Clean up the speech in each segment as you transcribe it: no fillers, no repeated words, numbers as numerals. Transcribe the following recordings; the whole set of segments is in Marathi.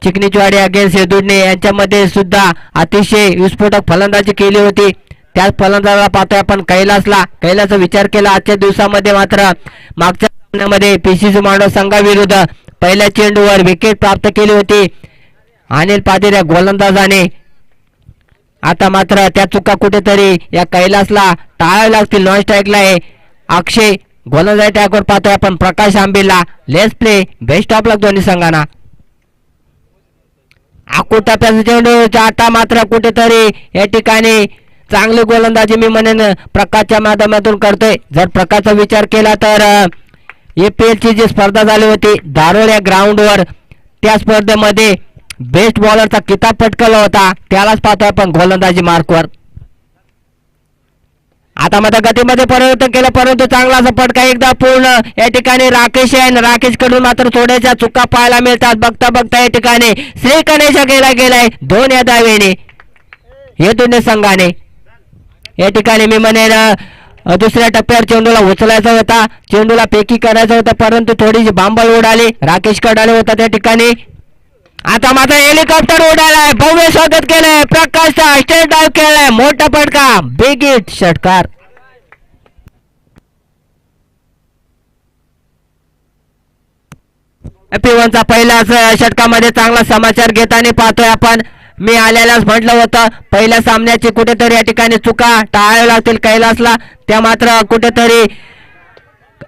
चिकनीचवाडी अगेन्स्ट येदुडणे यांच्यामध्ये सुद्धा अतिशय विस्फोटक फलंदाजी केली होती. त्याच फलंदाजाला पाहतोय आपण कैलासचा विचार केला आजच्या दिवसामध्ये मात्र मागच्या सामन्यामध्ये पीसीसी मांडव संघाविरुद्ध पहिल्या चेंडूवर विकेट प्राप्त केली होती अनिल पाटील या गोलंदाजाने. आता मात्र त्या चुका कुठेतरी या कैलासला टाळाव्या लागतील. नॉन स्ट्राईकला आहे अक्षय, गोलंदाज टॅगवर पाहतोय आपण प्रकाश आंबेला. लेट्स प्ले, बेस्ट ऑफ लक दोन्ही संघांना. टप्प्याचा चेंडू आता मात्र कुठेतरी या ठिकाणी चांगली गोलंदाजी मी म्हणेन प्रकाशच्या माध्यमातून करतोय. जर प्रकाशचा विचार केला तर APL ची जी स्पर्धा झाली होती धारोड या ग्राउंडवर, त्या स्पर्धेमध्ये बेस्ट बॉलरचा किताब पटकवला होता. त्यालाच पाहतोय आपण गोलंदाजी मार्कवर. आता मात्र गतीमध्ये परिवर्तन केलं परंतु चांगला असा फटका एकदा पूर्ण या ठिकाणी राकेश आहे. राकेश कडून मात्र थोड्याशा चुका पाहायला मिळतात. बघता बघता या ठिकाणी श्री गणेशा गेलाय 2 या धावेने हे दोन्ही संघाने. या ठिकाणी मी म्हणेन दुसऱ्या टप्प्यावर चेंडूला उचलायचा होता, चेंडूला पेकी करायचं होतं परंतु थोडीशी बांबल उडाली. राकेश कडाले होता त्या ठिकाणी. आता मात्र हेलिकॉप्टर उडालाय, भव्य स्वागत केलंय प्रकाशचा. स्टेट डाव केलाय, मोठा फटका, बिग हिट, षटकार. P1चा पहिल्याच षटकामध्ये चांगला समाचार घेताना पाहतोय आपण. मी आल्यालाच म्हटलं होतं पहिल्या सामन्याची कुठेतरी या ठिकाणी चुका टाळाव्या लागतील कैलासला. त्या मात्र कुठेतरी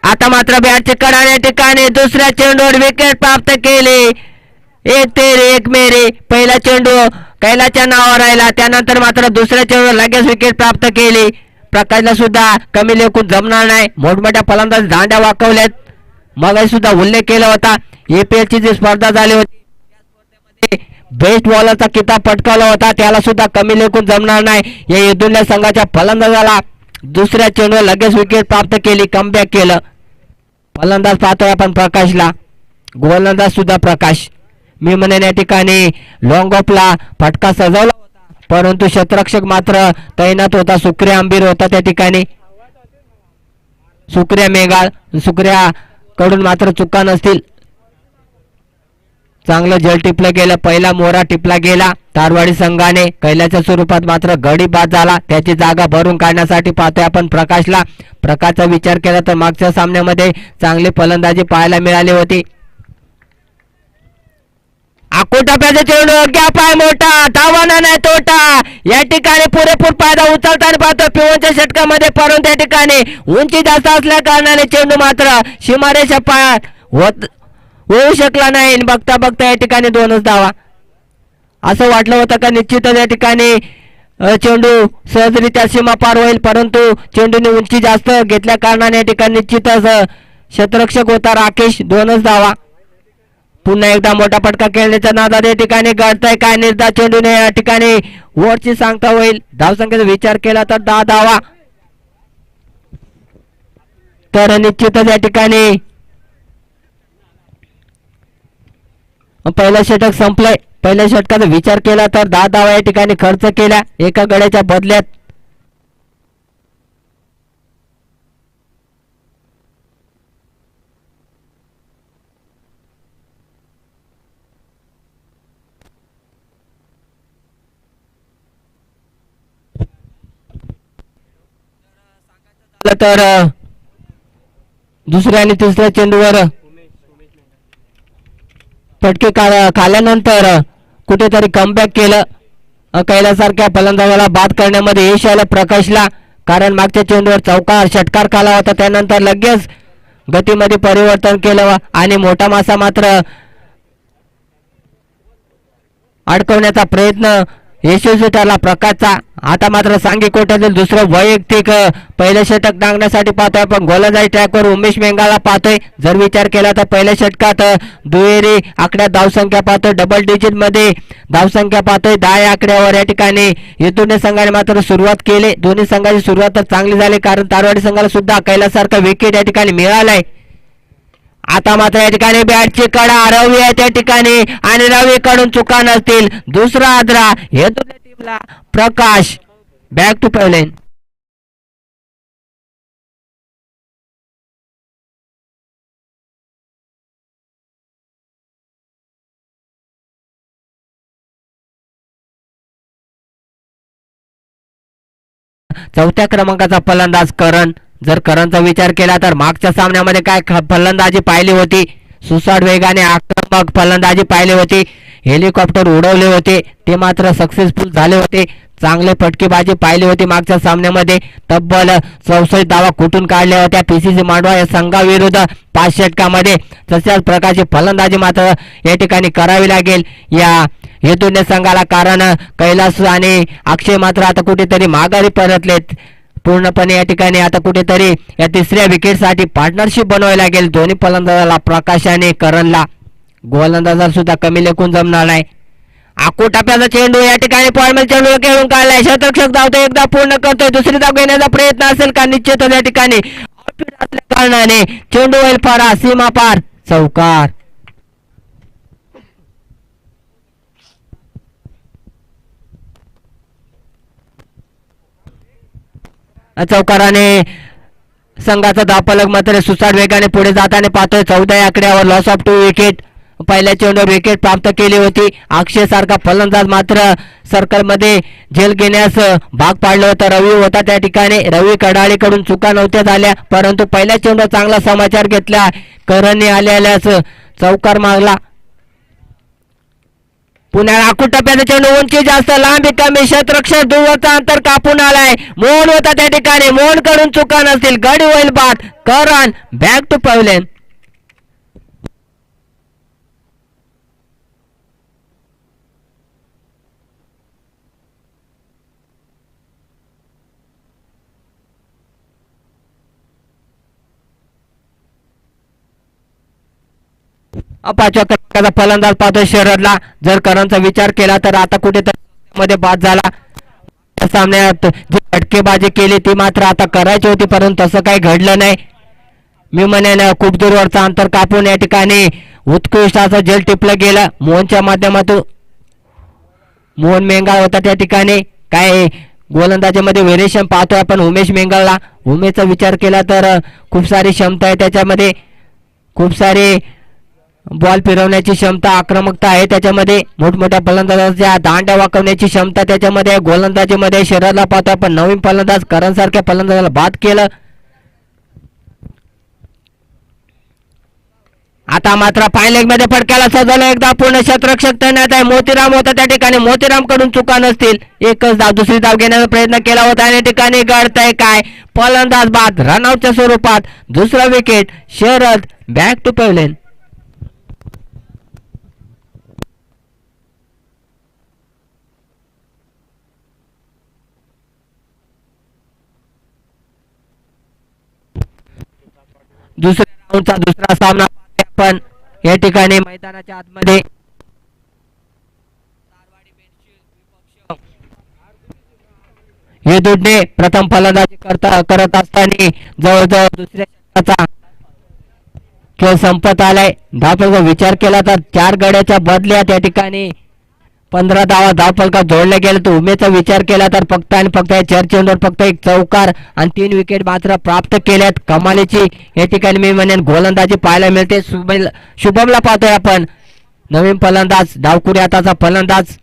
आता मात्र बॅटची कडा या ठिकाणी दुसऱ्या चेंडूवर विकेट प्राप्त केली. एक तेरे एक मेरे, पहिला चेंडू कैलासच्या नावावर राहिला. त्यानंतर मात्र दुसऱ्या चेंडूवर लगेच विकेट प्राप्त केली. प्रकाशला सुद्धा कमी लेखून जमणार नाही. मोठमोठ्या फलंदाज दांड्या वाकवल्यात. मग सुद्धा उल्लेख केला होता APL ची जी स्पर्धा झाली होती बेस्ट बॉलरचा किताब पटकावला होता. त्याला सुद्धा कमी लेखून जमणार नाही. या येदुल्ल्या संघाच्या फलंदाजाला दुसऱ्या चेंडूवर लगेच विकेट प्राप्त केली, कमबॅक केलं. फलंदाज पाहतोय आपण प्रकाशला, गोलंदाज सुद्धा प्रकाश. मी म्हणेन या ठिकाणी लॉंग ऑफला फटका सजवला होता परंतु क्षेत्ररक्षक मात्र तैनात होता. सुक्रिया आंबीर होता त्या ठिकाणी. सुक्रिया मेघाळ, सुक्रिया कडून मात्र चुका नसतील. चांगलं जल टिपलं गेलं, पहिला मोरा टिपला गेला तारवाडी संघाने. कैलाच्या स्वरूपात मात्र गडी बाद झाला. त्याची जागा भरून काढण्यासाठी पाहतोय आपण प्रकाशला. प्रकाशचा विचार केला तर मागच्या सामन्यामध्ये चांगली फलंदाजी पाहायला मिळाली होती. टप्प्याचा चेंडू गॅप आहे मोठा, धावाना नाही तोटा. या ठिकाणी पुरेपूर फायदा उचलताना पाहतो P1च्या षटकामध्ये परंतु या ठिकाणी उंची जास्त असल्या कारणाने चेंडू मात्र सीमारेषा पार होऊ शकला नाही. बघता बघता या ठिकाणी 2च धावा. असं वाटलं होतं का निश्चितच या ठिकाणी चेंडू सहजरित्या सीमा पार होईल परंतु चेंडूने उंची जास्त घेतल्या कारणाने या ठिकाणी निश्चितच क्षेत्ररक्षक होता राकेश. 2च धावा. पुन्हा एकदा मोठा फटका खेळण्याच्या नादात या ठिकाणी घडतंय काय निर्धार चेंडूने या ठिकाणी वरची सांगता होईल. धावसंख्येचा विचार केला तर 10 धावा. तर निश्चितच या ठिकाणी पहिलं षटक संपलंय. पहिल्या षटकाचा विचार केला तर 10 धावा या ठिकाणी खर्च केल्या एका गड्याच्या बदल्यात. तर दुसऱ्या आणि तिसऱ्या चेंडूवर फटके खाल्यानंतर कुठेतरी कमबॅक केलं. कैलासारख्या फलंदाजाला बाद करण्यामध्ये यश आलं प्रकाशला. कारण मागच्या चेंडूवर चौकार षटकार खाला होता त्यानंतर लगेच गतीमध्ये परिवर्तन केलं आणि मोठा मासा मात्र अडकवण्याचा प्रयत्न यशस्वी ठरला प्रकाशचा. आता मात्र सांगी कोट्यातील दुसरं वैयक्तिक पहिलं षटक टाकण्यासाठी पाहतोय आपण गोलंदाजी ट्रॅकवर उमेश मेंगाला पाहतोय. जर विचार केला तर पहिल्या षटकात दुहेरी आकड्यात धावसंख्या पाहतोय, डबल डिजिट मध्ये धावसंख्या पाहतोय 10 या आकड्यावर. या ठिकाणी येथून संघाने मात्र सुरुवात केली. दोन्ही संघाची सुरुवात तर चांगली झाली कारण तारवाडी संघाला सुद्धा कैलासारखा विकेट या ठिकाणी मिळालाय. आता मात्र या ठिकाणी बॅटची कडा रवी आहे त्या ठिकाणी आणि रवी कडून चुका नसतील. दुसरा आद्रा हे दोन्ही टीमला प्रकाश बॅक टू पहिलेन. चौथ्या क्रमांकाचा फलंदाज करण. जर करणचा विचार केला तर मागच्या सामन्यामध्ये काय फलंदाजी पाहिली होती, सुसाट वेगाने आक्रमक फलंदाजी पाहिली होती, हेलिकॉप्टर उडवले होते ते मात्र सक्सेसफुल झाले होते. चांगले फटकेबाजी पाहिली होती मागच्या सामन्यामध्ये. तब्बल 64 धावा कुठून काढल्या होत्या पीसीसी मांडवा या संघाविरुद्ध 5 षटकामध्ये. तशाच प्रकारची फलंदाजी मात्र या ठिकाणी करावी लागेल या हेतूने संघाला, कारण कैलास आणि अक्षय मात्र आता कुठेतरी माघारी परतलेत पूर्णपणे. या ठिकाणी आता कुठेतरी या तिसऱ्या विकेटसाठी पार्टनरशिप बनवावी लागेल दोन्ही फलंदाजाला, प्रकाश आणि करणला. गोलंदाजाला सुद्धा कमी लेखून जमणार नाही. आकुटाप्याचा चेंडू या ठिकाणी पॉइंटमध्ये चेंडू खेळून काढलाय. शतरक्षक धावतो, एकदा पूर्ण करतोय, दुसरी धाव घेण्याचा प्रयत्न असेल का? निश्चितच या ठिकाणी असल्या कारणाने चेंडू होईल पारा, सीमा पार, चौकार. चौकाराने संघाचा धावफलक मात्र सुसाट वेगाने पुढे जाताना पाहतोय. 14 आकड्यावर लॉस ऑफ 2 विकेट. पहिल्या चेंडूवर विकेट प्राप्त केली होती. अक्षय सारखा फलंदाज मात्र सर्कलमध्ये झेल घेण्यास भाग पाडलं होतं. रवी होता त्या ठिकाणी. रवी कडाळीकडून चुका नव्हत्या झाल्या, परंतु पहिल्या चेंडूवर चांगला समाचार घेतला. करणने आल्यास चौकार मागला. पुन्हा आकुटप्याचा चेंडू, उंची जास्त, लांबी कमी, क्षेत्ररक्षक दूरवरचा अंतर कापून आलाय. मोहन होता त्या ठिकाणी. मोहन कडून चुका नसतील, गडी होईल बाद. करण बॅक टू पवलेन. पाचव्या क्रमांकाचा फलंदाज पाहतोय शरदला. जर करणचा विचार केला तर आता कुठेतरी मध्ये बाद झाला. सामन्यात जी फटकेबाजी केली ती मात्र आता करायची होती, परंतु तसं काही घडलं नाही. मी म्हणेन खूप दूरवरचा अंतर कापून या ठिकाणी उत्कृष्ट असं झेल टिपलं गेलं मोहनच्या माध्यमातून. मोहन मेंगाळ होता त्या ठिकाणी. काय गोलंदाजीमध्ये व्हेरिएशन पाहतोय आपण उमेश मेंगाळला. उमेशचा विचार केला तर खूप सारी क्षमता आहे त्याच्यामध्ये, खूप सारे बॉल फिरवण्याची क्षमता, आक्रमकता आहे त्याच्यामध्ये. मोठमोठ्या फलंदाजाच्या दांड्या वाकवण्याची क्षमता त्याच्यामध्ये. गोलंदाजीमध्ये शरदला पाहतो आपण नवीन फलंदाज करण सारख्या फलंदाजाला बाद केलं. आता मात्र फाईन लेग मध्ये फटक्याला सजवलं. एकदा पूर्ण क्षेत्ररक्षक तैनात आहे. मोतीराम होता त्या ठिकाणी. मोतीराम कडून चुका नसतील. एकच धाव, दुसरी धाव घेण्याचा प्रयत्न केला होता आणि ठिकाणी घडतंय काय? फलंदाज बाद रनआउटच्या स्वरूपात. दुसरा wicket. Sharad back to pavilion. दुसऱ्या राऊंडचा दुसरा सामना आपण या ठिकाणी मैदानाच्या आतमध्ये. हे दुडणे प्रथम फलंदाजी करत असताना जवळजवळ दुसऱ्या षटकाचा खेळ संपत आलाय. धावफलका विचार केला तर 4 गड्याच्या बदल्यात या ठिकाणी 15 धावा धावफलका जोडल्या गेल्या. तर उमेचा विचार केला तर फक्त आणि फक्त या 4 चेंडूवर फक्त 1 चौकार आणि 3 विकेट मात्र प्राप्त केल्यात. कमालीची या ठिकाणी मी म्हणेन गोलंदाजी पाहायला मिळते. शुभमला पाहतोय आपण, नवीन फलंदाज, डावखुरी हाताचा फलंदाज.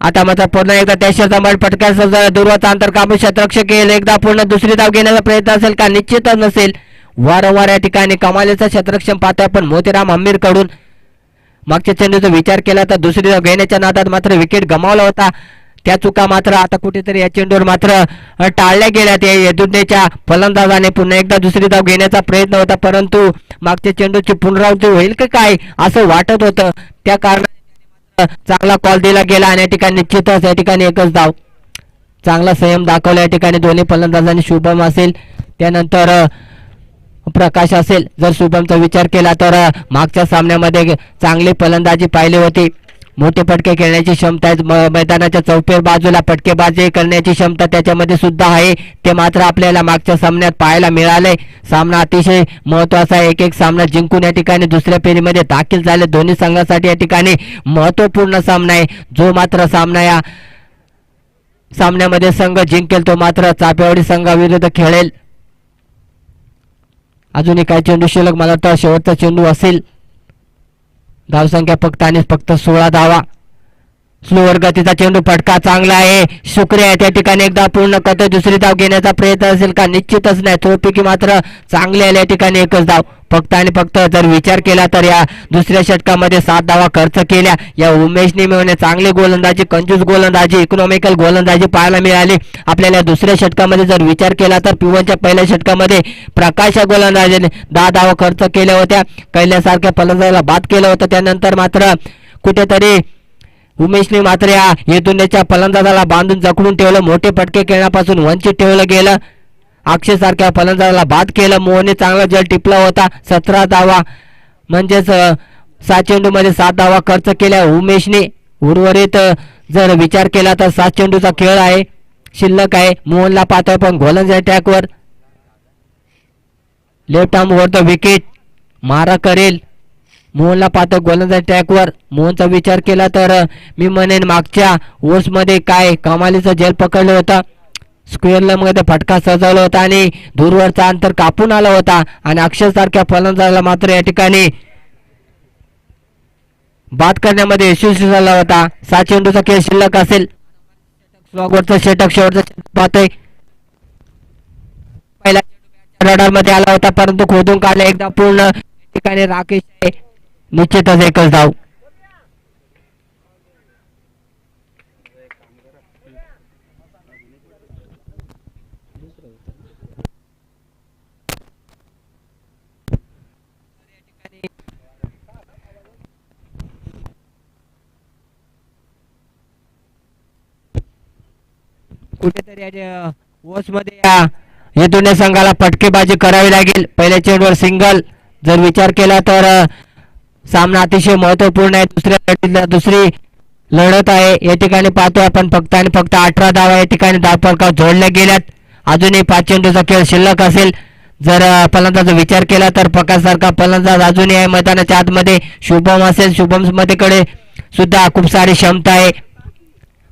आता मात्र पुन्हा एकदा त्याच्या पटक्याचा दूरवरचा अंतर काबू क्षेत्ररक्षक येईल. एकदा पूर्ण दुसरी धाव घेण्याचा प्रयत्न असेल का? निश्चितच नसेल. वारंवार या ठिकाणी कमालीचा क्षेत्ररक्षण पाहतोय आपण मोतीराम हमीर कडून. मागच्या चेंडूचा विचार केला तर दुसरी धाव घेण्याच्या नादात मात्र विकेट गमावला होता. त्या चुका मात्र आता कुठेतरी या चेंडूवर मात्र टाळल्या गेल्या. त्या यदुनेच्या फलंदाजाने पुन्हा एकदा दुसरी धाव घेण्याचा प्रयत्न होता, परंतु मागच्या चेंडूची पुनरावृत्ती होईल की काय असं वाटत होतं. त्या कारणाने चांगला कॉल दिला गेला आणि या ठिकाणी निश्चितच या ठिकाणी एकच धाव. चांगला संयम दाखवला या ठिकाणी दोन्ही फलंदाजांनी. शुभम असेल त्यानंतर प्रकाश असेल. जर शुभमचा विचार केला तर मागच्या सामन्यामध्ये चांगली फलंदाजी पाहिली होती. मोठे फटके खेळण्याची क्षमता आहे. मैदानाच्या चौफेर बाजूला फटकेबाजी करण्याची क्षमता त्याच्यामध्ये सुद्धा आहे. ते मात्र आपल्याला मागच्या सामन्यात पाहायला मिळाले. सामना अतिशय महत्वाचा आहे. एक सामना जिंकून या ठिकाणी दुसऱ्या फेरीमध्ये दाखल झाले. दोन्ही संघासाठी या ठिकाणी महत्वपूर्ण सामना आहे. जो मात्र सामना या सामन्यामध्ये संघ जिंकेल तो मात्र चापेवाडी संघाविरुद्ध खेळेल. अजूनही काही चेंडू शिल्लक, मला वाटतं शेवटचा चेंडू असेल. धावसंख्या फक्त आणि फक्त 16 धावा. स्लोअर गतीचा चेंडू फटका चांगला आहे. शुक्रिया त्या ठिकाणी एकदा पूर्ण करतो. दुसरी धाव घेण्याचा प्रयत्न असेल का? निश्चितच नाही. थोडपैकी मात्र चांगले आले. या ठिकाणी एकच धाव फक्त आणि फक्त. जर विचार केला तर या दुसऱ्या षटकामध्ये 7 धावा खर्च केल्या. या उमेशने मिळवणे चांगली गोलंदाजी, कंजूस गोलंदाजी, इकॉनॉमिकल गोलंदाजी पाहायला मिळाली आपल्याला दुसऱ्या षटकामध्ये. जर विचार केला तर P1च्या पहिल्या षटकामध्ये प्रकाश गोलंदाजीने 10 धावा खर्च केल्या होत्या. कैल्यासारख्या फलंदाजाला बाद केलं होतं. त्यानंतर मात्र कुठेतरी उमेशने मात्र या हेतुनेच्या फलंदाजाला बांधून जखडून ठेवलं. मोठे फटके खेळण्यापासून वंचित ठेवलं गेलं. अक्षय सारख्या फलंदाजाला बाद केलं. मोहनने चांगला जल टिपला होता. 17 धावा म्हणजेच 7 चेंडूमध्ये 7 धावा खर्च केल्या उमेशने. उर्वरित जर विचार केला तर 7 चेंडूचा खेळ आहे, शिल्लक आहे. मोहनला पाहतोय पण गोलंदाजी ट्रॅकवर left arm were the wicket मारा करेल. मोहनला पाहतो गोलंदाजी ट्रॅकवर. मोहनचा विचार केला तर मी म्हणेन मागच्या ओव्हर्समध्ये काय कमालीचं झेल पकडलं होतं. स्क्वेअर मध्ये फटका सजवला होता आणि दूरवरचा अंतर कापून आला होता आणि अक्षर सारख्या फलंदाजाला मात्र या ठिकाणी बाद करण्यामध्ये यशस्वी झाला होता. 7 चेंडूचा खेळ शिल्लक असेल. स्लॉगवरचा षटक शेवटचा पाहतोय. पहिला रडार मध्ये आला होता परंतु खोदून काढला. एकदा पूर्ण ठिकाणी राकेश आहे. निश्चितच एकच धाव. कुठेतरी ओव्हर्स मध्ये या दोन्ही संघाला फटकेबाजी करावी लागेल. पहिल्या चेंडूवर सिंगल. जर विचार केला तर सामना अतिशय महत्वपूर्ण आहे. दुसरी लढत आहे. या ठिकाणी पाहतोय आपण फक्त आणि फक्त 18 धावा या ठिकाणी धावफलकावर जोडल्या गेल्यात. अजूनही 5 चेंडूचा खेळ शिल्लक असेल. जर फलंदाजाचा विचार केला तर प्रकाश सारखा फलंदाज अजूनही आहे मैदानाच्या आतमध्ये. शुभम असेल. शुभम मध्ये कडे सुद्धा खूप सारी क्षमता आहे.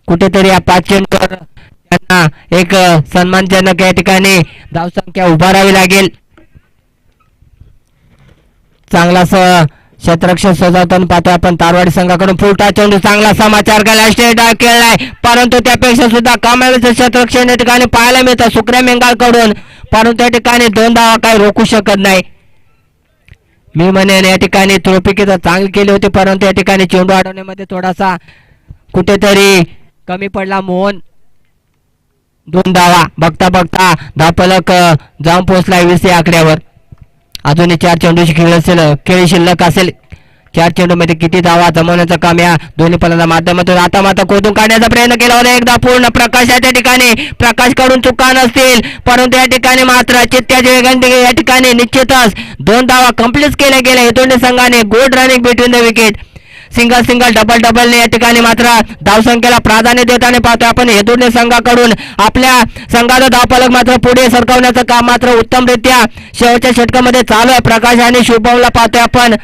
कुठेतरी या 5 चेंडूवर त्यांना एक सन्मानजनक या ठिकाणी धावसंख्या उभारावी लागेल. चांगला क्षेत्ररक्षण सजवताना पाहतोय आपण तारवाडी संघाकडून. फुलटा चेंडू चांगला समाचार खेळलाय परंतु त्यापेक्षा सुद्धा कमालीचं क्षेत्ररक्षण या ठिकाणी पाहायला मिळतं सुक्र्या मेंगाळकडून. परंतु या ठिकाणी 2 धावा काही रोखू शकत नाही. मी म्हणेन या ठिकाणी थोडपैकी चांगली केली होती परंतु या ठिकाणी चेंडू अडवण्यामध्ये थोडासा कुठेतरी कमी पडला मोहन. 2 धावा बघता बघता धावफलक जाऊन पोहोचला 20 या आकड्यावर. अजूनही 4 चेंडूची खेळ शिल्लक असेल. 4 चेंडूमध्ये किती धावा जमवण्याचं काम या दोन्ही फलंदाजांच्या माध्यमातून. आता मात्र खोदून काढण्याचा प्रयत्न केला होता. एकदा पूर्ण प्रकाशाच्या ठिकाणी प्रकाश कडून चुका नसतील परंतु या ठिकाणी मात्र चित्त्याच्या या ठिकाणी निश्चितच 2 धावा कंप्लीट केल्या गेल्या. हे दोन्ही संघाने good running between the wicket. Single double या ठिकाणी मात्र धावसंख्येला प्राधान्य देताना पाहतोय आपण. हे दोन्ही संघाकडून आपल्या संघाचा धावफलक मात्र पुढे सरकवण्याचं काम मात्र उत्तमरित्या शेवटच्या षटकामध्ये चालू आहे. प्रकाश आणि शुभमला पाहतोय आपण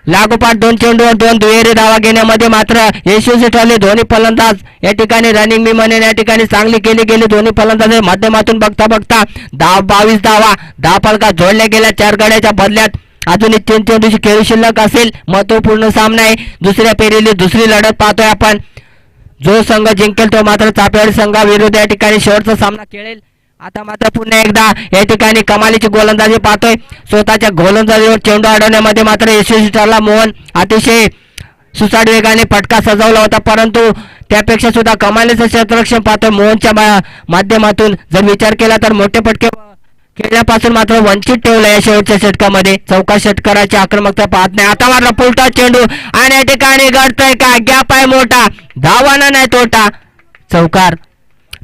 लागोपाठ 2 चेंडूवर 2 दुहेरी धावा घेण्यामध्ये मात्र यशस्वी ठरले दोन्ही फलंदाज. या ठिकाणी रनिंग मी म्हणेन या ठिकाणी चांगली केली गेली दोन्ही फलंदाजांच्या माध्यमातून. बघता 22 धावा धावफलकात जोडल्या गेल्या 4 गड्याच्या बदल्यात. अजूनही 3 चेंडूची खेळ शिल्लक असेल. महत्वपूर्ण सामना आहे. दुसऱ्या फेरीली दुसरी लढत पाहतोय आपण. जो संघ जिंकेल तो मात्र चापेवाडी संघाविरुद्ध या ठिकाणी शेवटचा सामना खेळेल. आता मात्र पुन्हा एकदा या ठिकाणी कमालीची गोलंदाजी पाहतोय. स्वतःच्या गोलंदाजीवर चेंडू अडवण्यामध्ये मात्र यशस्वी ठरला मोहन. अतिशय सुसाट वेगाने फटका सजवला होता परंतु त्यापेक्षा सुद्धा कमालीचं क्षेत्ररक्षण पाहतोय मोहनच्या माध्यमातून. जर विचार केला तर मोठे फटके खेळण्यापासून मात्र वंचित ठेवलं या शेवटच्या षटकामध्ये. चौका षटकाराची आक्रमकता पाहत नाही. आता मात्र फुलटा चेंडू आणि या ठिकाणी घडतोय का गॅप आहे मोठा. धावाना नाही तोटा. चौकार.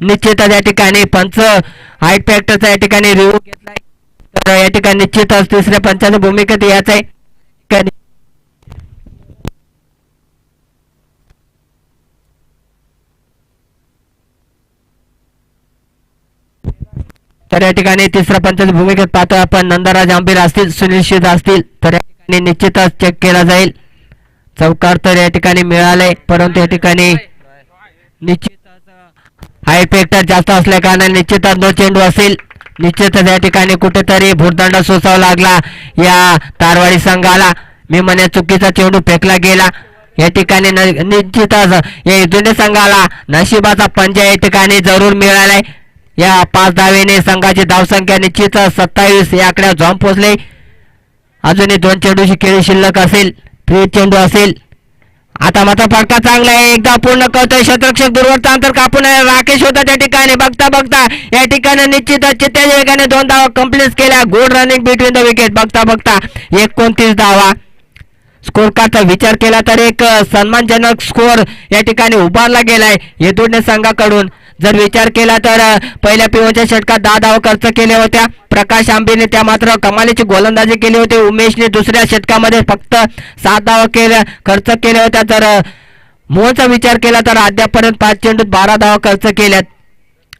निश्चितच या ठिकाणी पंच हाईट फॅक्टरचा या ठिकाणी रिव्ह्यू घेतलाय. तर या ठिकाणी निश्चितच तिसऱ्या पंचाची भूमिका याच आहे. तर या ठिकाणी तिसऱ्या पंचाची भूमिकेत पाहतोय आपण. नंदराज आंबीर असतील, सुनील शिद असतील तर या ठिकाणी निश्चितच चेक केला जाईल. चौकार तर या ठिकाणी मिळाले परंतु या ठिकाणी निश्चितच हाय फॅक्टर जास्त असल्या कारणाने निश्चितच 2 चेंडू असेल. निश्चितच या ठिकाणी कुठेतरी भूर्दंड सोसावा लागला या तारवाडी संघाला. मी म्हणे चुकीचा चेंडू फेकला गेला या ठिकाणी निश्चितच या जुन्या संघाला नशिबाचा पंजा या ठिकाणी जरूर मिळालाय. या 5 धावेने संघाची धावसंख्या निश्चितच 27 या आकड्यावर जाऊन पोहोचले. अजूनही 2 चेंडूची खेळी शिल्लक असेल, फ्री चेंडू असेल. आता मात्र फटका चांगला आहे, एकदा पूर्ण करतोय क्षेत्ररक्षक दूरवरचा अंतर कापून राकेश होता त्या ठिकाणी. बघता बघता या ठिकाणी निश्चितच चित्त्याच्या वेगाने 2 धावा कंप्लीट केल्या. Good running between the wicket. बघता बघता 29 धावा. स्कोर कार्डचा विचार केला तर एक सन्मानजनक स्कोर या ठिकाणी उभारला गेलाय हे दोन्ही संघाकडून. जर विचार केला तर पहिल्या पिओच्या षटकात 10 धावा खर्च केल्या होत्या. प्रकाश आंबेने त्या मात्र कमालीची गोलंदाजी केली होती. उमेशने दुसऱ्या षटकामध्ये फक्त 7 धावा खर्च केल्या होत्या. तर मोहनचा विचार केला तर अद्यापर्यंत 5 चेंडूत 12 धावा खर्च केल्यात.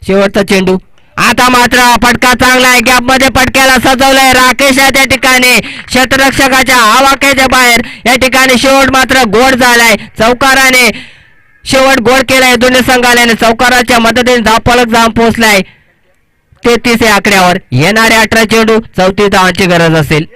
शेवटचा चेंडू. आता मात्र फटका चांगला आहे, गॅप मध्ये फटक्याला सजवलंय राकेश आहे त्या ठिकाणी. क्षेत्ररक्षकाच्या आवाक्याच्या बाहेर या ठिकाणी शेवट मात्र गोड झालाय. चौकाराने शेवट गोड केलाय दोन्ही संघाने. चौकाराच्या मदतीने धावफलक जाऊन पोहोचलाय 33 या आकड्यावर. येणारे 18 चेंडू 34 धावांची गरज असेल.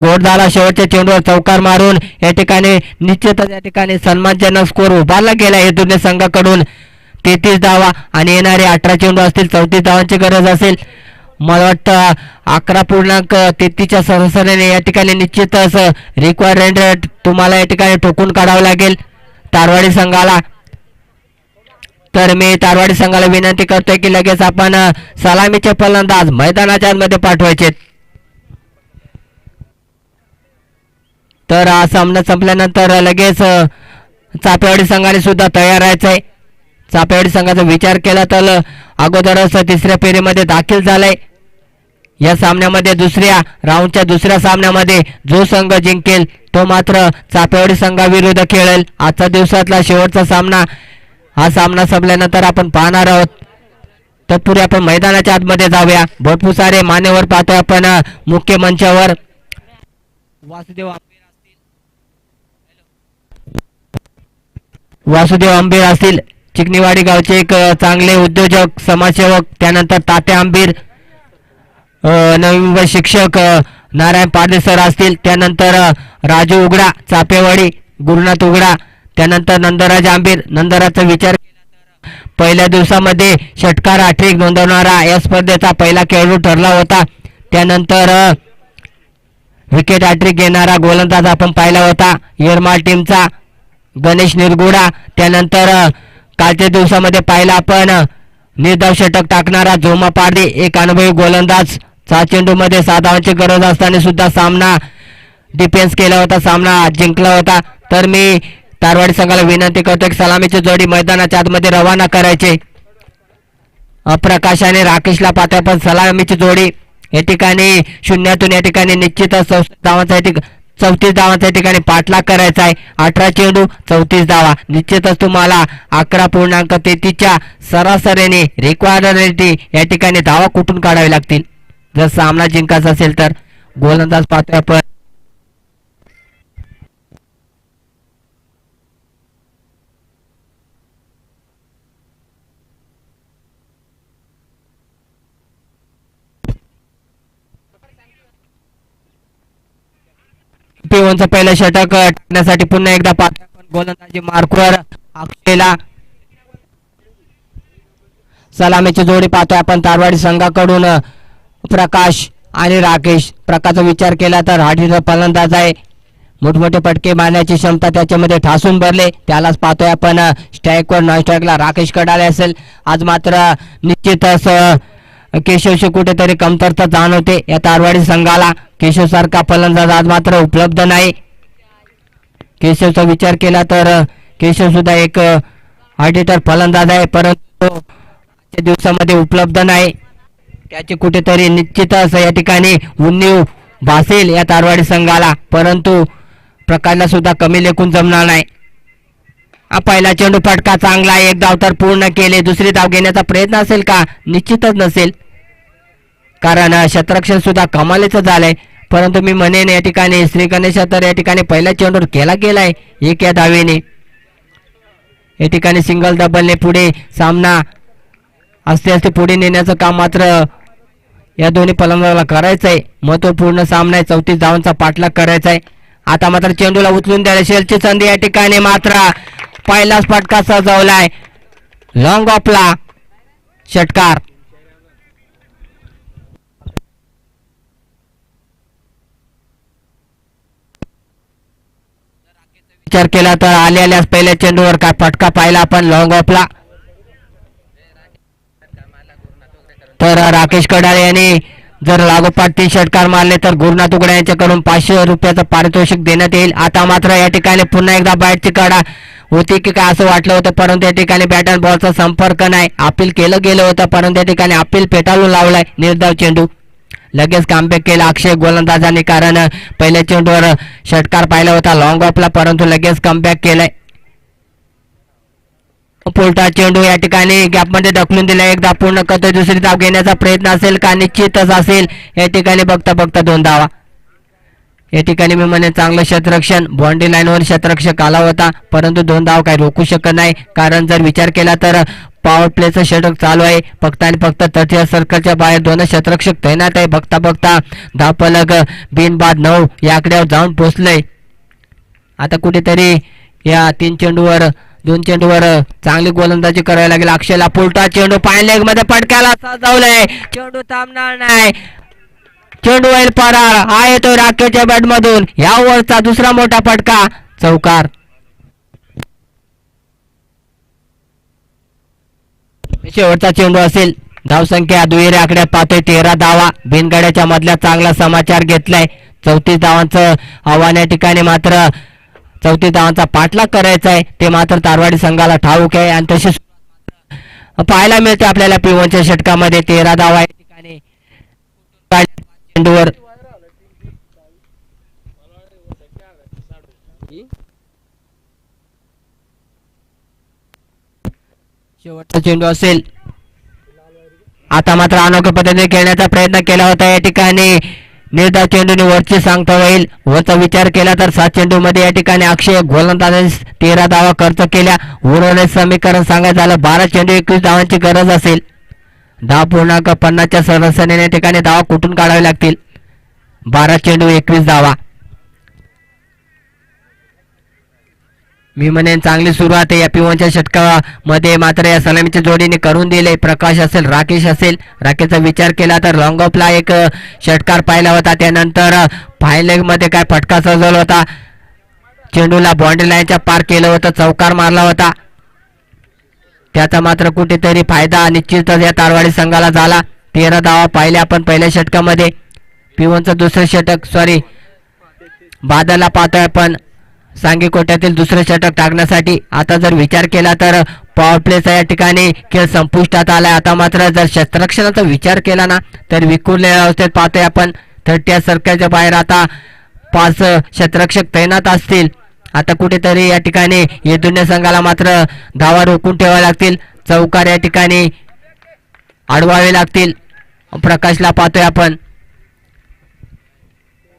गोड झाला शेवटच्या चेंडूवर चौकार मारून या ठिकाणी निश्चितच या ठिकाणी सन्मानजनक स्कोर उभारला गेला आहे दोन्ही संघाकडून. 33 धावा आणि येणारे 18 चेंडू असतील 34 धावांची गरज असेल. मला वाटतं 11.33च्या सरासरीने या ठिकाणी निश्चितच रिक्वायर्ड रेट तुम्हाला या ठिकाणी ठोकून काढावं लागेल तारवाडी संघाला. तर मी तारवाडी संघाला विनंती करतोय की लगेच आपण सलामीचे फलंदाज मैदानाच्या आतमध्ये पाठवायचे. तर हा सामना संपल्यानंतर लगेच चापेवाडी संघाने सुद्धा तयार राहायचंय. चापेवाडी संघाचा विचार केला तर अगोदरच 3ऱ्या फेरीमध्ये दाखल झालाय. या सामन्यामध्ये दुसऱ्या राऊंडच्या दुसऱ्या सामन्यामध्ये जो संघ जिंकेल तो मात्र चापेवाडी संघाविरुद्ध खेळेल. आजच्या दिवसातला शेवटचा सामना. हा सामना संपल्यानंतर आपण पाहणार आहोत. तत्पूर्वी आपण मैदानाच्या आतमध्ये जाऊया. भरपूर सारे मान्यवर पाहतोय आपण मुख्य मंचावर. वासुदेव आंबीर असतील चिकनीवाडी गावचे एक चांगले उद्योजक समाजसेवक. त्यानंतर तात्या आंबीर नवीन मुंबई शिक्षक नारायण पाटील सर असतील. त्यानंतर राजू उघडा चापेवाडी गुरुनाथ उघडा. त्यानंतर नंदराज आंबीर. नंदराजचा विचार पहिल्या दिवसामध्ये षटकार हॅट्रिक नोंदवणारा या स्पर्धेचा पहिला खेळाडू ठरला होता. त्यानंतर विकेट हॅट्रिक घेणारा गोलंदाज आपण पाहिला होता येरमाळ टीमचा गणेश निरगुडा. त्यानंतर कालच्या दिवसामध्ये पाहिला आपण निर्धाव षटक टाकणारा झोमा पारदी एक अनुभवी गोलंदाज. 6 चेंडूमध्ये 6 धावांची गरज असताना सुद्धा सामना डिफेन्स केला होता, सामना जिंकला होता. तर मी तारवाडी संघाला विनंती करतो की सलामीची जोडी मैदानाच्या आतमध्ये रवाना करायचे. प्रकाशाने राकेशला पाहतोय पण सलामीची जोडी या ठिकाणी शून्यातून या ठिकाणी निश्चितच 34 धावांच्या ठिकाणी पाठलाग करायचा आहे. 18 चेंडू 34 धावा. निश्चितच तुम्हाला 11.33च्या सरासरीने रिक्वायर्ड या ठिकाणी धावा कुठून काढावे लागतील जर सामना जिंकायचा असेल तर. गोलंदाज पाहतोय आपण पिओनचं पहिलं षटक टाकण्यासाठी पुन्हा एकदा गोलंदाजी मार्कवर अक्षयला. सलामीची जोडी पाहतोय आपण तारवाडी संघाकडून प्रकाश आणि राकेश. प्रकाशचा विचार केला तर हाटीचा फलंदाज आहे मोठमोठे फटके मारण्याची क्षमता त्याच्यामध्ये ठासून भरले. त्यालाच पाहतोय आपण स्ट्राईकवर नॉन स्ट्राईकला राकेश कडाले असेल. आज मात्र निश्चितच केशवशी कुठेतरी कमतरता जाणवते या तारवाडी संघाला. केशव सारखा फलंदाज आज मात्र उपलब्ध नाही. केशवचा विचार केला तर केशव सुद्धा एक ऑडिटर फलंदाज आहे, परंतु आजच्या दिवसामध्ये उपलब्ध नाही. त्याची कुठेतरी निश्चितच या ठिकाणी उणीव भासेल या तारवाडी संघाला, परंतु प्रकाशला सुद्धा कमी लेखून जमणार नाही. पहिला चेंडू फटका चांगला आहे. एक धाव तर पूर्ण केले. दुसरी धाव घेण्याचा प्रयत्न असेल का? निश्चितच नसेल, कारण क्षेत्ररक्षण सुद्धा कमालीचं झालंय. परंतु मी म्हणेन या ठिकाणी श्री गणेश तर या ठिकाणी पहिल्या चेंडूवर केला गेलाय एक या धावेने. या ठिकाणी सिंगल डबलने पुढे सामना असते पुढे नेण्याचं काम मात्र या दोन्ही फलंदाजाला करायचंय. महत्वपूर्ण सामना आहे. 34 धावांचा पाठलाग करायचा आहे. आता मात्र चेंडूला उचलून द्यायला शेलची संधी. या ठिकाणी मात्र पहिलाच फटका सजवलाय. लॉंग ऑफला षटकार. विचार केला तर आल्यास पहिल्या चेंडूवर काय फटका पाहिला आपण लॉंग ऑफला. तर राकेश कडाळे यांनी जर लागोपाठ 3 षटकार मारले तर गुरुनाथ उघडे यांच्याकडून 500 रुपयाचं पारितोषिक देण्यात येईल. आता मात्र या ठिकाणी पुन्हा एकदा बॅटची कडा होती की काय असं वाटलं होतं, परंतु या ठिकाणी बॅट अँड बॉलचा संपर्क नाही. अपील केलं गेलं होतं, परंतु या ठिकाणी अपील फेटाळून लावलाय. निर्धाव चेंडू लगेच कमबॅक केला अक्षय गोलंदाजाने, कारण पहिल्या चेंडूवर षटकार पाहिला होता लॉंग ऑफला, परंतु लगेच कमबॅक केलाय. पुलटा चेंडू या ठिकाणी गॅपमध्ये ढकलून दिला. एकदा पूर्ण करतोय. दुसरी धाव घेण्याचा प्रयत्न असेल का? निश्चितच असेल. या ठिकाणी बघता बघता 2 धावा. या ठिकाणी मी म्हणेन चांगलं क्षेत्ररक्षण. बाउंड्री लाईनवर क्षेत्ररक्षक आला होता, परंतु 2 धाव काही रोखू शकत नाही, कारण जर विचार केला तर पॉवर प्लेचं षटक चालू आहे. फक्त आणि फक्त तटीय सर्कलच्या बाहेर 2 क्षेत्ररक्षक तैनात आहे. बघता बघता धावफलक बिनबाद 9 या आकड्यावर जाऊन पोहोचलंय. आता कुठेतरी या 2 चेंडूवर चांगली गोलंदाजी करायला लागेल अक्षयला. पुलटा चेंडू पाय लेग मध्ये फटक्याला सजवलंय. चेंडू थांबणार नाही. चेंडू होईल परार. हा येतोय राकेशच्या बॅट मधून. या ओव्हरचा दुसरा मोठा फटका. चौकार. शेवटचा चेंडू असेल. धावसंख्या दुहेरी आकड्यात पाहतोय 13 धावा. बिनगड्याच्या मधल्या चांगला समाचार घेतलाय. 34 धावांचं आव्हान या ठिकाणी मात्र 34 धावांचा पाठलाग करायचा आहे, ते मात्र तारवाडी संघाला ठाऊक आहे. आणि तसेच पाहायला मिळते आपल्याला P1च्या षटकामध्ये 13 धावा या ठिकाणी चेंडूवर. शेवटचा चेंडू असेल. आता मात्र अनोख्या पद्धतीने खेळण्याचा प्रयत्न केला होता. या ठिकाणी निर्धाव चेंडूने वरची सांगता होईल. वरचा विचार केला तर 7 चेंडू मध्ये या ठिकाणी अक्षय गोलंदाजाने 13 धावा खर्च केल्या. उर्वरित समीकरण सांगायचं झालं 12 चेंडू 21 धावांची गरज असेल. 10.50च्या सरासरीने या ठिकाणी धावा कुठून काढावे लागतील. 12 चेंडू 21 धावा. मी म्हणेन चांगली सुरुवात आहे या P1च्या षटकामध्ये. मात्र या सलामीच्या जोडीने करून दिले. प्रकाश असेल, राकेश असेल. राकेशचा विचार केला तर लॉंग ऑफला एक षटकार पाहिला होता. त्यानंतर फाईन लेग मध्ये काय फटका सजवला होता. चेंडूला बाउंड्री लाईनच्या पार केलं होतं. चौकार मारला होता. त्याचा मात्र कुठेतरी फायदा निश्चितच या तारवाडी संघाला झाला. 13 धावा पाहिल्या आपण पहिल्या षटकामध्ये. P1चं दुसरं षटक बादलला पाहतोय आपण सांगी कोट्यातील दुसरं षटक टाकण्यासाठी. आता जर विचार केला तर पॉवर प्लेचा या ठिकाणी खेळ संपुष्टात आलाय. आता मात्र जर क्षेत्ररक्षणाचा विचार केला ना तर विखुरलेल्या अवस्थेत पाहतोय आपण. 30 सर्कलच्या बाहेर आता 5 क्षेत्ररक्षक तैनात असतील. आता कुठेतरी या ठिकाणी येदुन्या संघाला मात्र धावा रोखून ठेवाव्या लागतील. चौकार या ठिकाणी अडवावे लागतील. प्रकाशला पाहतोय आपण.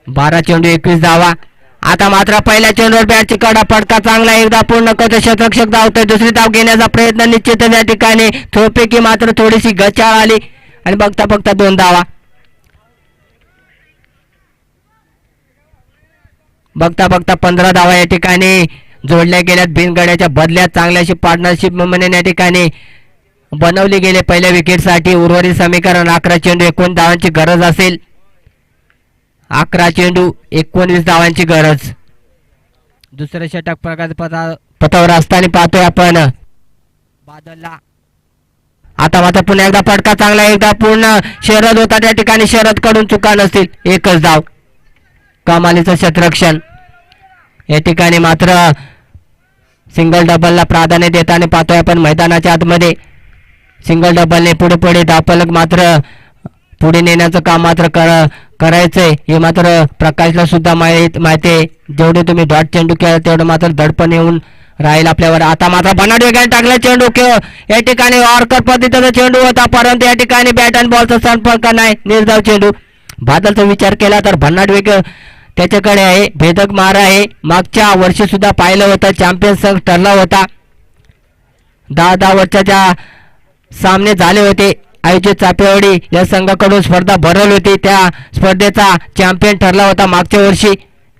12 चेंडू 21 धावा. आता मात्र पहिल्या चेंडूवर बॅटची कडा फटका चांगला. एकदा पूर्ण करतो. क्षेत्ररक्षक धावतोय. दुसरी धाव घेण्याचा प्रयत्न निश्चितच या ठिकाणी थोपैकी मात्र थोडीशी गचाळ आली आणि बघता बघता 2 धावा. बघता बघता 15 धावा या ठिकाणी जोडल्या गेल्यात. बिनगड्याच्या बदल्यात चांगल्याशी पार्टनरशिप म्हणून या ठिकाणी बनवली गेले पहिल्या विकेटसाठी. उर्वरित समीकरण 11 चेंडू 19 धावांची गरज असेल. 11 चेंडू 19 धावांची गरज. दुसरे षटक पथावर असताना पाहतोय आपण बादलला. आता मात्र पुन्हा एकदा फटका चांगला, एकदा पूर्ण शरद होता त्या ठिकाणी, शरद कडून चुका नसतील, एकच धाव. कमालीचं क्षेत्ररक्षण. या ठिकाणी मात्र सिंगल डबलला प्राधान्य देताना पाहतोय आपण मैदानाच्या आतमध्ये. सिंगल डबलने पुढे पुढे धावफलक मात्र पुढे नेण्याचं काम मात्र करायचंय हे मात्र प्रकाशला सुद्धा माहिती आहे. जेवढे तुम्ही डॉट चेंडू खेळा तेवढं मात्र दडपण येऊन राहील आपल्यावर. आता मात्र भन्नाट वेगाने टाकला चेंडू, या ठिकाणी ऑर्कर पद्धतीचा चेंडू होता, परंतु या ठिकाणी बॅट अँड बॉलचा संपर्क नाही, निर्धाव चेंडू. बादलचा विचार केला तर भन्नाट वेग त्याच्याकडे आहे, भेदक मारा आहे. मागच्या वर्षी सुद्धा पाहिलं होतं, चॅम्पियन संघ ठरला होता. 10 वर्षाच्या सामने झाले होते. आयोजित चापेवाडी या संघाकडून स्पर्धा भरवली होती, त्या स्पर्धेचा चॅम्पियन ठरला होता मागच्या वर्षी.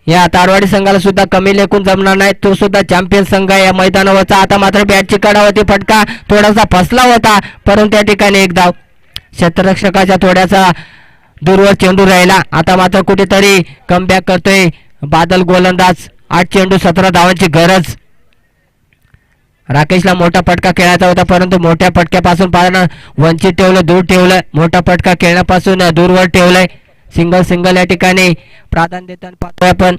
या तारवाडी संघाला सुद्धा कमी लेखून जमणार नाही, तो सुद्धा चॅम्पियन संघ आहे या मैदानावरचा. आता मात्र बॅटची कडा होती, फटका थोडासा फसला होता, परंतु त्या ठिकाणी एक धाव. क्षेत्ररक्षकाच्या थोड्यासा दूरवर चेंडू राहिला. आता मात्र कुठेतरी कमबॅक करतोय बादल गोलंदाज. 8 चेंडू 17 धावांची गरज. राकेशला मोठा फटका खेळायचा होता, परंतु मोठ्या फटक्यापासून वंचित ठेवलं, दूर ठेवलं. मोठा फटका खेळण्यापासून दूरवर ठेवलंय. सिंगल या ठिकाणी प्राधान्य देताना पाहतोय आपण.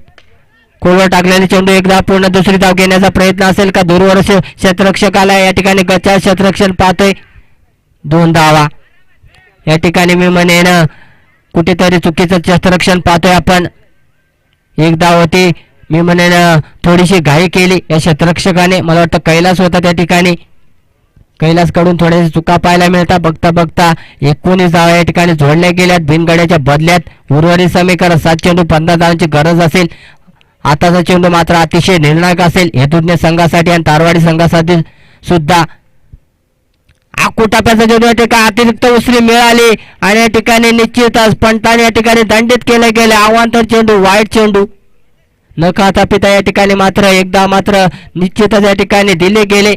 खोलवर टाकलेले चेंडू एकदा पूर्ण दुसरी धाव घेण्याचा प्रयत्न असेल का? दूरवर क्षेत्ररक्षकाला या ठिकाणी गच्चा क्षेत्ररक्षण पाहतोय. 2 धावा. या ठिकाणी मी म्हणेन कुठेतरी चुकीचं क्षेत्ररक्षण पाहतोय आपण. 1 धाव होती, मी म्हणेन थोडीशी घाई केली या क्षेत्ररक्षकाने. मला वाटतं कैलास होता त्या ठिकाणी. कैलास कडून थोड्याशा चुका पाहायला मिळतात. बघता बघता 19 धावा या ठिकाणी जोडल्या गेल्यात बिनगड्याच्या बदल्यात. उर्वरित समीकरण 7 चेंडू 15 धावांची गरज असेल. आताचा चेंडू मात्र अतिशय निर्णायक असेल हेतुज्ञ संघासाठी आणि तारवाडी संघासाठी सुद्धा. कुटाप्याचा चेंडू या ठिकाणी अतिरिक्त उसरी मिळाली आणि या ठिकाणी निश्चितच पंटाने या ठिकाणी दंडित केले गेले. अवांतर चेंडू, वाईट चेंडू न खाता पिता या ठिकाणी मात्र एकदा मात्र निश्चितच या ठिकाणी दिले गेले.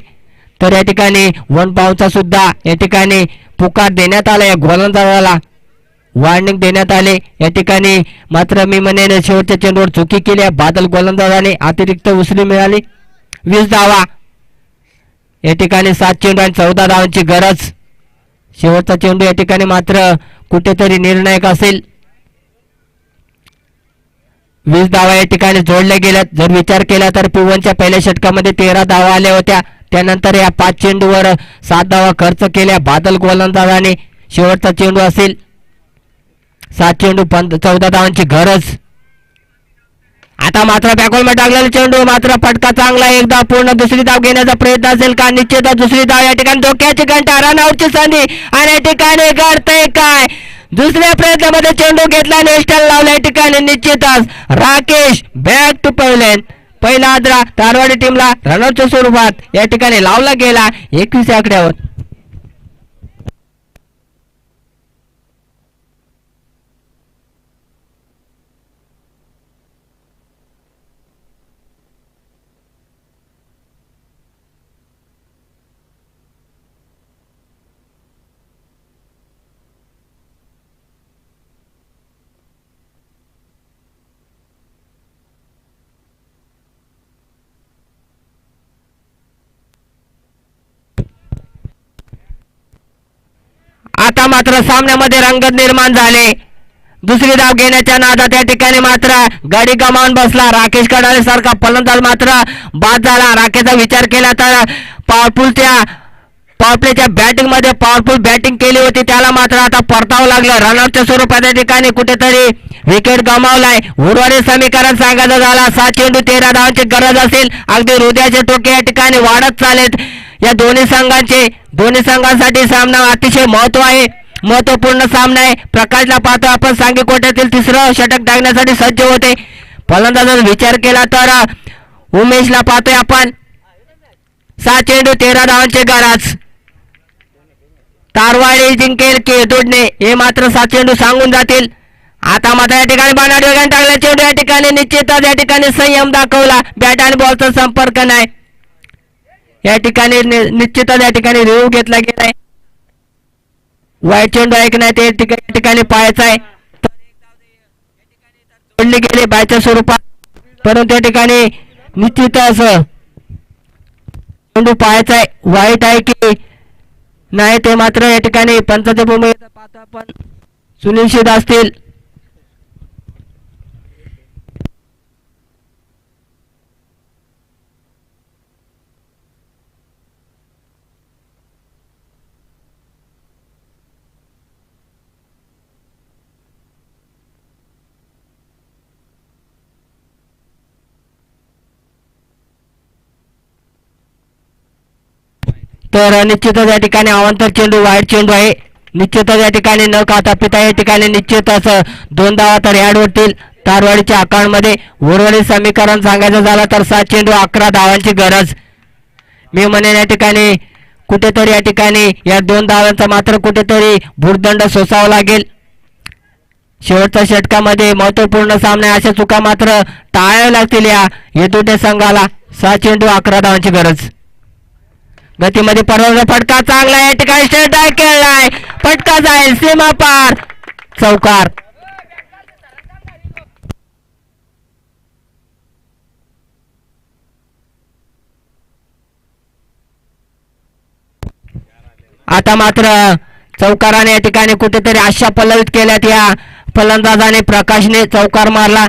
तर या ठिकाणी 1 बाउन्सचा सुद्धा या ठिकाणी पुकार देण्यात आला. या गोलंदाजाला वॉर्निंग देण्यात आले. या ठिकाणी मात्र मी म्हणेन शेवटच्या चेंडूवर चुकी केली बादल गोलंदाजाने. अतिरिक्त उसरी मिळाली. 20 धावा. या ठिकाणी 7 चेंडू आणि 14 धावांची गरज. शेवटचा चेंडू या ठिकाणी मात्र कुठेतरी निर्णायक असेल. 20 धावा या ठिकाणी जोडल्या गेल्यात. जर विचार केला तर P1च्या पहिल्या षटकामध्ये 13 धावा आल्या होत्या. त्यानंतर या 5 चेंडूवर 7 धावा खर्च केल्या बादल गोलंदाजाने. शेवटचा चेंडू असेल. 7 चेंडू 14 धावांची गरज. आता मात्र बॅकहोलमध्ये टाकलेला चेंडू मात्र फटका चांगला. एकदा पूर्ण दुसरी धाव घेण्याचा प्रयत्न असेल का? निश्चितच दुसरी धाव. या ठिकाणी धोक्याची घंटा, रनआउटची संधी आणि या ठिकाणी घडतंय काय? दुसऱ्या प्रयत्नामध्ये चेंडू घेतला, नेस्टल लावला. या ठिकाणी निश्चितच राकेश बॅक टू पहिला आदरा तारवाडी टीमला रनआउटच्या स्वरूपात या ठिकाणी लावला गेला 21 आकड्यावर. आता मात्र सामन्यामध्ये रंगत निर्माण झाले. दुसरी धाव घेण्याच्या नादात या ठिकाणी मात्र गाडी गमावून बसला राकेश कडाले सारखा फलंदाज मात्र बाद झाला. राकेशचा विचार केला तर पॉवरप्लेच्या बॅटिंग मध्ये पॉवरफुल बॅटिंग केली होती, त्याला मात्र आता परतावं लागलं. रनआउटच्या स्वरूपात या ठिकाणी कुठेतरी विकेट गमावलाय. उर्वरित समीकरण सांगायचं झाला 7 चेंडू 13 धावांची गरज असेल. अगदी हृदयाचे टोके या ठिकाणी वाढत चालेत. या दोन्ही संघांसाठी सामना अतिशय महत्व आहे, महत्वपूर्ण सामना आहे. प्रकाशला पाहतो आपण सांगी कोट्यातील तिसरं षटक टाकण्यासाठी सज्ज होते. फलंदाजाचा विचार केला तर उमेशला पाहतोय आपण. 7 चेंडू 13 धावांची गरज. तारवाडी जिंकेल की दुडणे हे मात्र 7 चेंडू सांगून जातील. आता मात्र या ठिकाणी बाणाड वेगाने टाकला चेंडू. या ठिकाणी निश्चितच या ठिकाणी संयम दाखवला. बॅट आणि बॉलचा संपर्क नाही. या ठिकाणी निश्चितच या ठिकाणी रिव्ह्यू घेतला गेलाय. वाईट चेंडू ऐक नाही ते या ठिकाणी पाहायचा आहे. जोडली गेली बायच्या स्वरूपात, परंतु या ठिकाणी निश्चितच चेंडू पाहायचा आहे, वाईट आहे की नाही ते मात्र या ठिकाणी पंचाच्या भूमिकेत पाहतो आपण सुनिश्चित असतील. तर निश्चितच या ठिकाणी अवांतर चेंडू वाईट चेंडू आहे. निश्चितच या ठिकाणी न खाता पिता या ठिकाणी निश्चितच 2 धावा तर ॲड होतील तारवाडीच्या अकाउंटमध्ये. उर्वरित समीकरण सांगायचं झालं तर 7 चेंडू 11 धावांची गरज. मी म्हणेन या ठिकाणी कुठेतरी या ठिकाणी या 2 धावांचा मात्र कुठेतरी भुर्दंड सोसावा लागेल. शेवटच्या षटकामध्ये महत्वपूर्ण सामने अशा चुका मात्र टाळाव्या लागतील या येतुटे संघाला. 6 चेंडू 11 धावांची गरज. गतीमध्ये परवाचा फटका चांगला या ठिकाणी स्ट्रेट ड्राइव्ह खेळलाय, फटका जाईल सीमा पार, चौकार. आता मात्र चौकाराने या ठिकाणी कुठेतरी आशा पल्लवित केल्यात या फलंदाजाने. प्रकाशने चौकार मारला,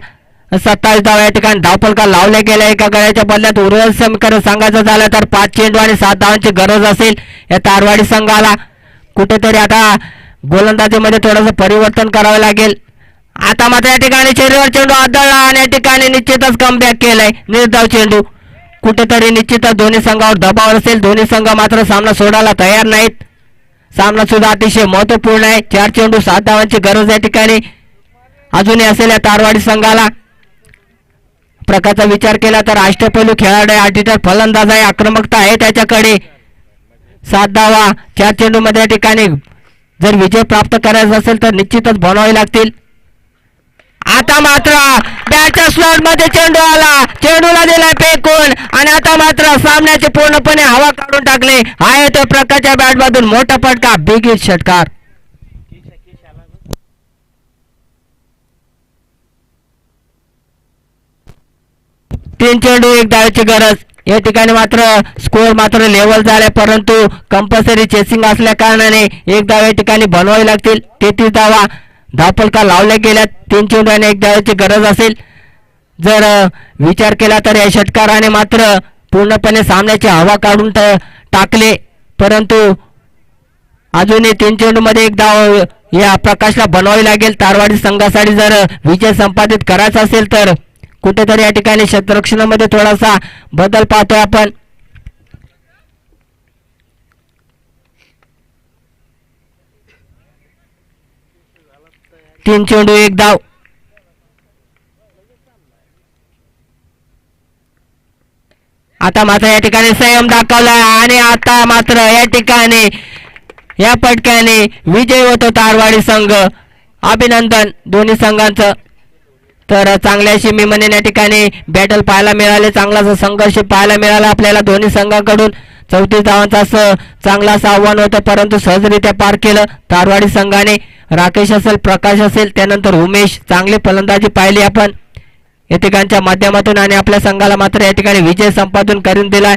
27 धावा या ठिकाणी धावफलका लावल्या गेल्या. एका गळ्याच्या बदल्यात उर्वरित समीकरण सांगायचं झालं तर 5 चेंडू आणि 7 धावांची गरज असेल या तारवाडी संघाला. कुठेतरी आता गोलंदाजीमध्ये थोडंसं परिवर्तन करावं लागेल. आता मात्र या ठिकाणी शरीरावर चेंडू आदळला आणि या ठिकाणी निश्चितच कमबॅक केलंय. निर्धाव चेंडू कुठेतरी निश्चितच दोन्ही संघावर दबाव असेल. दोन्ही संघ मात्र सामना सोडायला तयार नाहीत. सामना सुद्धा अतिशय महत्वपूर्ण आहे. 4 चेंडू 7 धावांची गरज या ठिकाणी अजूनही असेल या तारवाडी संघाला. प्रकारचा विचार केला तर अष्टपैलू खेळाडू आहे, अटीटर फलंदाज आहे, आक्रमकता आहे त्याच्याकडे. 7 धावा 4 चेंडू मध्ये या ठिकाणी जर विजय प्राप्त करायचा असेल तर निश्चितच बनवावे लागतील. आता मात्र बॅटच्या स्लॉट मध्ये चेंडू आला, चेंडूला दिलाय फेकून आणि आता मात्र सामन्याचे पूर्णपणे हवा काढून टाकले. आहे तो प्रकारच्या बॅट मधून मोठा फटका, बिग हिट षटकार. तीन चेंडू 1 धावेची गरज. या ठिकाणी मात्र स्कोअर मात्र लेवल झालाय, परंतु कंपल्सरी चेसिंग असल्या कारणाने 1 धाव या ठिकाणी बनवावी लागतील. 33 धावा धावफलका लावल्या गेल्या. 3 चेंडू आणि 1 धावेची गरज असेल. जर विचार केला तर या षटकाराने मात्र पूर्णपणे सामन्याची हवा काढून टाकले, परंतु अजूनही 3 चेंडू मध्ये 1 धाव या प्रकाशला बनवावी लागेल. तारवाडी संघासाठी जर विजय संपादित करायचा असेल तर कुठेतरी या ठिकाणी क्षेत्ररक्षणामध्ये थोडासा बदल पाहतोय आपण. तीन चेंडू 1 धाव. आता मात्र या ठिकाणी संयम दाखवला आणि आता मात्र या ठिकाणी या फटक्याने विजय होतो तारवाडी संघ. अभिनंदन दोन्ही संघांचं. तर चांगल्याशी मी म्हणेन या ठिकाणी बॅटल पाहायला मिळाले, चांगलासा संघर्ष पाहायला मिळाला आपल्याला दोन्ही संघांकडून. 34 धावांचं असं चांगलं असं आव्हान होतं, परंतु सहजरित्या पार केलं तारवाडी संघाने. राकेश असेल, प्रकाश असेल, त्यानंतर उमेश, चांगली फलंदाजी पाहिली आपण या ठिकाणच्या माध्यमातून आणि आपल्या संघाला मात्र या ठिकाणी विजय संपादन करून दिलाय.